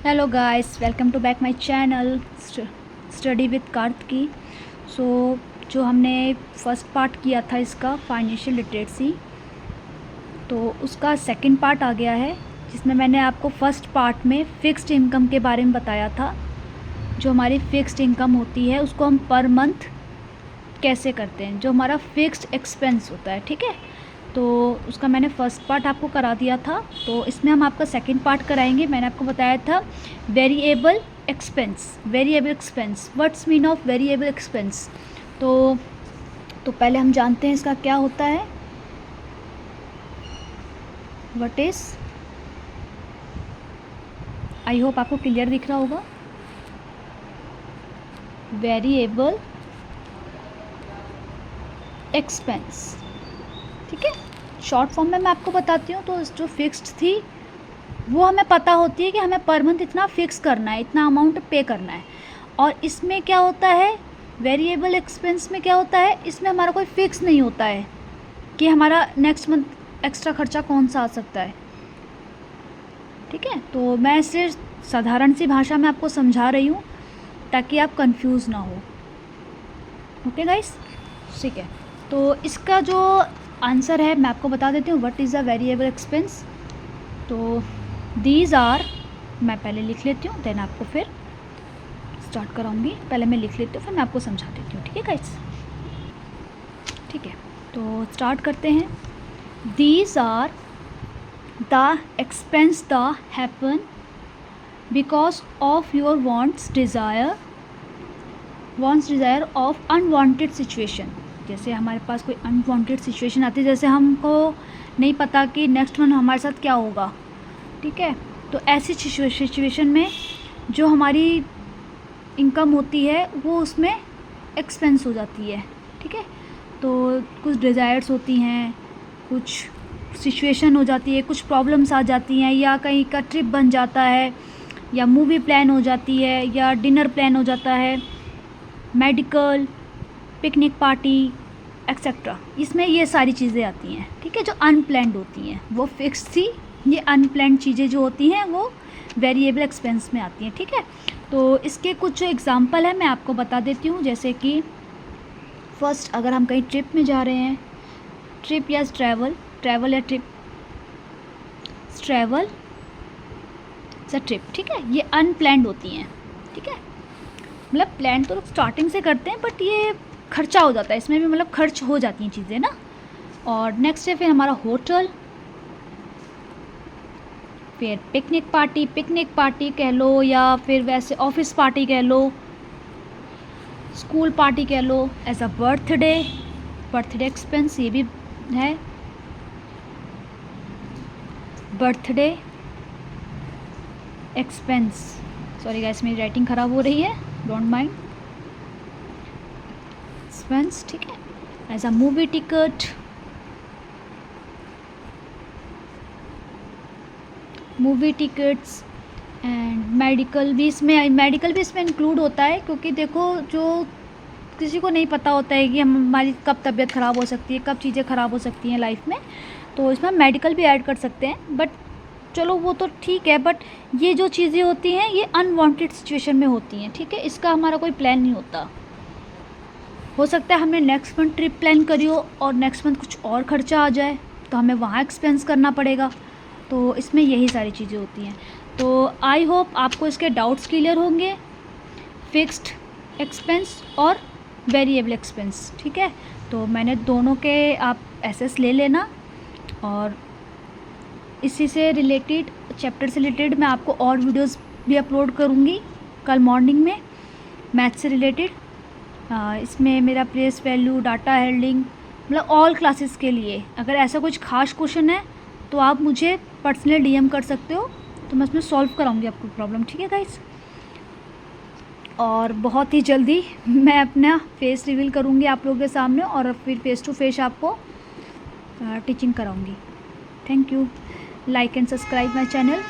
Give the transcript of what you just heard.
Hello guys, welcome to back my channel study with Kartiki. जो हमने first part किया था इसका फाइनेंशियल लिटरेसी, तो उसका सेकंड पार्ट आ गया है, जिसमें मैंने आपको फर्स्ट पार्ट में फ़िक्स्ड इनकम के बारे में बताया था। जो हमारी फ़िक्स्ड इनकम होती है उसको हम पर मंथ कैसे करते हैं, जो हमारा फ़िक्स्ड एक्सपेंस होता है, ठीक है। तो उसका मैंने फ़र्स्ट पार्ट आपको करा दिया था, तो इसमें हम आपका सेकंड पार्ट कराएंगे। मैंने आपको बताया था variable expense. Variable expense, what's mean of variable expense. तो पहले हम जानते हैं इसका क्या होता है। व्हाट इज़, आई होप आपको क्लियर दिख रहा होगा। वेरिएबल एक्सपेंस, ठीक है। शॉर्ट फॉर्म में मैं आपको बताती हूँ। तो जो फिक्स्ड थी वो हमें पता होती है कि हमें पर मंथ इतना फ़िक्स करना है, इतना अमाउंट पे करना है। और इसमें क्या होता है, वेरिएबल एक्सपेंस में क्या होता है, इसमें हमारा कोई फ़िक्स नहीं होता है कि हमारा नेक्स्ट मंथ एक्स्ट्रा खर्चा कौन सा आ सकता है, ठीक है। तो मैं सिर्फ साधारण सी भाषा में आपको समझा रही हूँ ताकि आप कंफ्यूज ना हो। ओके गाइस, ठीक है। तो इसका जो आंसर है मैं आपको बता देती हूँ। What is a variable expense. तो दीज आर, मैं पहले लिख लेती हूँ, देन आपको फिर स्टार्ट कराऊंगी। पहले मैं लिख लेती हूँ, फिर मैं आपको समझा देती हूँ, ठीक है गाइस। ठीक है, तो स्टार्ट करते हैं। These are the expense the happen because of your wants desire of unwanted situation. जैसे हमारे पास कोई अनवांटेड सिचुएशन आती है, जैसे हमको नहीं पता कि नेक्स्ट मंथ हमारे साथ क्या होगा, ठीक है। तो ऐसी सिचुएशन में जो हमारी इनकम होती है वो उसमें एक्सपेंस हो जाती है, ठीक है। तो कुछ डिज़ायर्स होती हैं, कुछ सिचुएशन हो जाती है, कुछ प्रॉब्लम्स आ जाती हैं, या कहीं का ट्रिप बन जाता है, या मूवी प्लान हो जाती है, या डिनर प्लान हो जाता है, मेडिकल, पिकनिक पार्टी एक्सेट्रा। इसमें ये सारी चीज़ें आती हैं, ठीक है, जो अनप्लैंड होती हैं। वो फिक्स थी, ये अनप्लैंड चीज़ें जो होती हैं वो वेरिएबल एक्सपेंस में आती हैं, ठीक है। तो इसके कुछ एग्जांपल है, मैं आपको बता देती हूँ। जैसे कि फर्स्ट, अगर हम कहीं ट्रिप में जा रहे हैं, ट्रिप या ट्रैवल या ट्रिप, ट्रैवल या ट्रिप, ठीक है, ये अनप्लैंड होती हैं, ठीक है। मतलब प्लान तो लोग स्टार्टिंग से करते हैं, बट ये खर्चा हो जाता है, इसमें भी मतलब खर्च हो जाती हैं चीज़ें ना। और नेक्स्ट है फिर हमारा होटल, फिर पिकनिक पार्टी कह लो, या फिर वैसे ऑफिस पार्टी कह लो, स्कूल पार्टी कह लो, एज अ बर्थडे एक्सपेंस, ये भी है बर्थडे एक्सपेंस। सॉरी गाइस, मेरी राइटिंग ख़राब हो रही है, डोंट माइंड। एक्सपेंस, ठीक है, as a movie tickets and medical भी इसमें इंक्लूड होता है। क्योंकि देखो, जो किसी को नहीं पता होता है कि हमारी कब तबीयत ख़राब हो सकती है, कब चीज़ें ख़राब हो सकती हैं लाइफ में, तो इसमें मेडिकल भी ऐड कर सकते हैं। बट चलो वो तो ठीक है, बट ये जो चीज़ें होती हैं ये अनवांटेड सिचुएशन में होती हैं, ठीक है। इसका हमारा कोई प्लान नहीं होता। हो सकता है हमने नेक्स्ट मंथ ट्रिप प्लान करी हो और नेक्स्ट मंथ कुछ और ख़र्चा आ जाए, तो हमें वहाँ एक्सपेंस करना पड़ेगा। तो इसमें यही सारी चीज़ें होती हैं। तो आई होप आपको इसके डाउट्स क्लियर होंगे, फिक्स्ड एक्सपेंस और वेरिएबल एक्सपेंस, ठीक है। तो मैंने दोनों के आप एसेस ले लेना, और इसी से रिलेटेड, चैप्टर से रिलेटेड मैं आपको और वीडियोस भी अपलोड करूँगी कल मॉर्निंग में, मैथ से रिलेटेड। इसमें मेरा प्लेस वैल्यू, डाटा हैंडलिंग, मतलब ऑल क्लासेस के लिए। अगर ऐसा कुछ खास क्वेश्चन है तो आप मुझे पर्सनली डीएम कर सकते हो, तो मैं उसमें सॉल्व कराऊंगी आपको प्रॉब्लम, ठीक है गाइस। और बहुत ही जल्दी मैं अपना फेस रिवील करूंगी आप लोगों के सामने, और फिर फेस टू फेस आपको टीचिंग कराऊंगी। Thank you. Like and subscribe my channel.